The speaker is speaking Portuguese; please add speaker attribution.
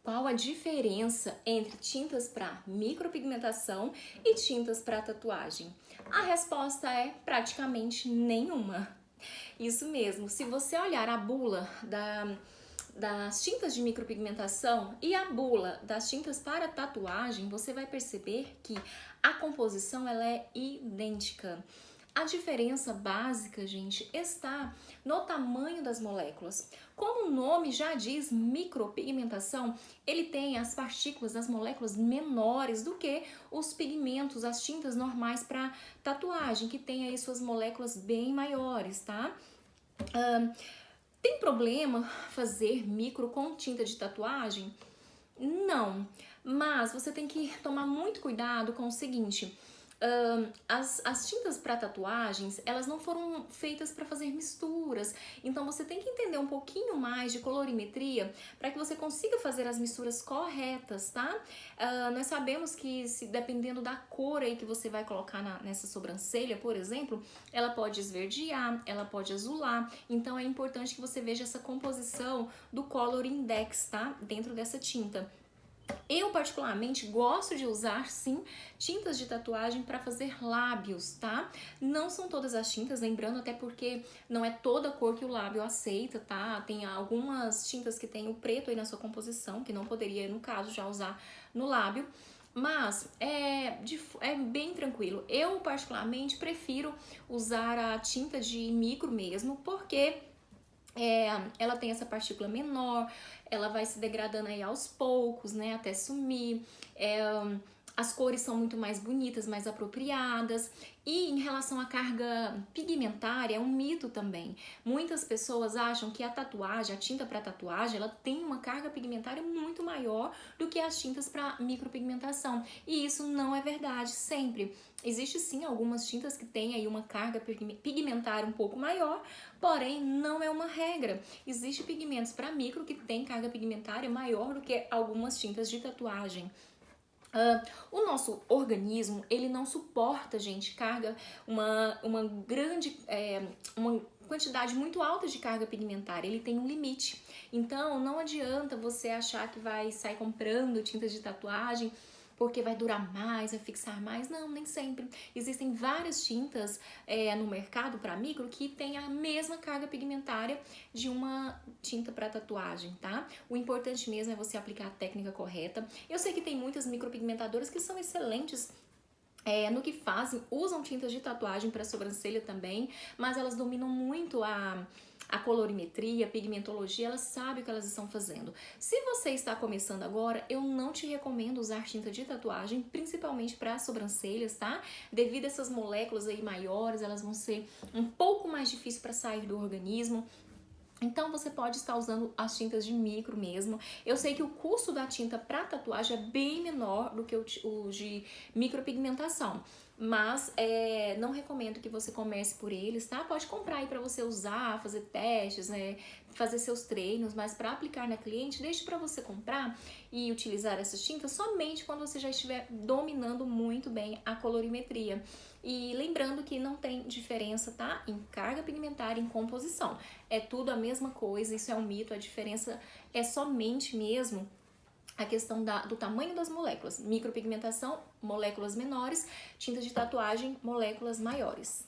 Speaker 1: Qual a diferença entre tintas para micropigmentação e tintas para tatuagem? A resposta é praticamente nenhuma. Isso mesmo, se você olhar a bula das tintas de micropigmentação e a bula das tintas para tatuagem, você vai perceber que a composição ela é idêntica. A diferença básica, gente, está no tamanho das moléculas. Como o nome já diz, micropigmentação, ele tem as partículas das moléculas menores do que os pigmentos, as tintas normais para tatuagem, que tem aí suas moléculas bem maiores, tá? Tem problema fazer micro com tinta de tatuagem? Não, mas você tem que tomar muito cuidado com o seguinte: as tintas para tatuagens, elas não foram feitas para fazer misturas, então você tem que entender um pouquinho mais de colorimetria para que você consiga fazer as misturas corretas, tá? Nós sabemos que se dependendo da cor aí que você vai colocar nessa sobrancelha, por exemplo, ela pode esverdear, ela pode azular, então é importante que você veja essa composição do Color Index, tá? Dentro dessa tinta. Eu particularmente gosto de usar sim tintas de tatuagem para fazer lábios, tá? Não são todas as tintas, lembrando até porque não é toda cor que o lábio aceita, tá? Tem algumas tintas que tem o preto aí na sua composição, que não poderia, no caso, já usar no lábio. Mas é bem tranquilo. Eu particularmente prefiro usar a tinta de micro mesmo, porque ela tem essa partícula menor, ela vai se degradando aí aos poucos, né, até sumir. As cores são muito mais bonitas, mais apropriadas. E em relação à carga pigmentária, é um mito também. Muitas pessoas acham que a tatuagem, a tinta para tatuagem, ela tem uma carga pigmentária muito maior do que as tintas para micropigmentação. E isso não é verdade sempre. Existe sim algumas tintas que têm aí uma carga pigmentária um pouco maior, porém não é uma regra. Existem pigmentos para micro que têm carga pigmentária maior do que algumas tintas de tatuagem. O nosso organismo, ele não suporta, gente, uma grande, uma quantidade muito alta de carga pigmentária, ele tem um limite. Então, não adianta você achar que vai sair comprando tintas de tatuagem porque vai durar mais, vai fixar mais. Não, nem sempre. Existem várias tintas no mercado para micro que tem a mesma carga pigmentária de uma tinta para tatuagem, tá? O importante mesmo é você aplicar a técnica correta. Eu sei que tem muitas micropigmentadoras que são excelentes no que fazem, usam tintas de tatuagem para sobrancelha também, mas elas dominam muito a colorimetria, a pigmentologia, elas sabem o que elas estão fazendo. Se você está começando agora, eu não te recomendo usar tinta de tatuagem, principalmente para sobrancelhas, tá? Devido a essas moléculas aí maiores, elas vão ser um pouco mais difíceis para sair do organismo. Então você pode estar usando as tintas de micro mesmo. Eu sei que o custo da tinta para tatuagem é bem menor do que o de micropigmentação, mas não recomendo que você comece por eles, tá? Pode comprar aí para você usar, fazer testes, né? Fazer seus treinos, mas para aplicar na cliente, deixe para você comprar e utilizar essas tintas somente quando você já estiver dominando muito bem a colorimetria. E lembrando que não tem diferença, tá? Em carga pigmentária, em composição. É tudo a mesma coisa, isso é um mito, a diferença é somente mesmo a questão do tamanho das moléculas. Micropigmentação, moléculas menores, tinta de tatuagem, moléculas maiores.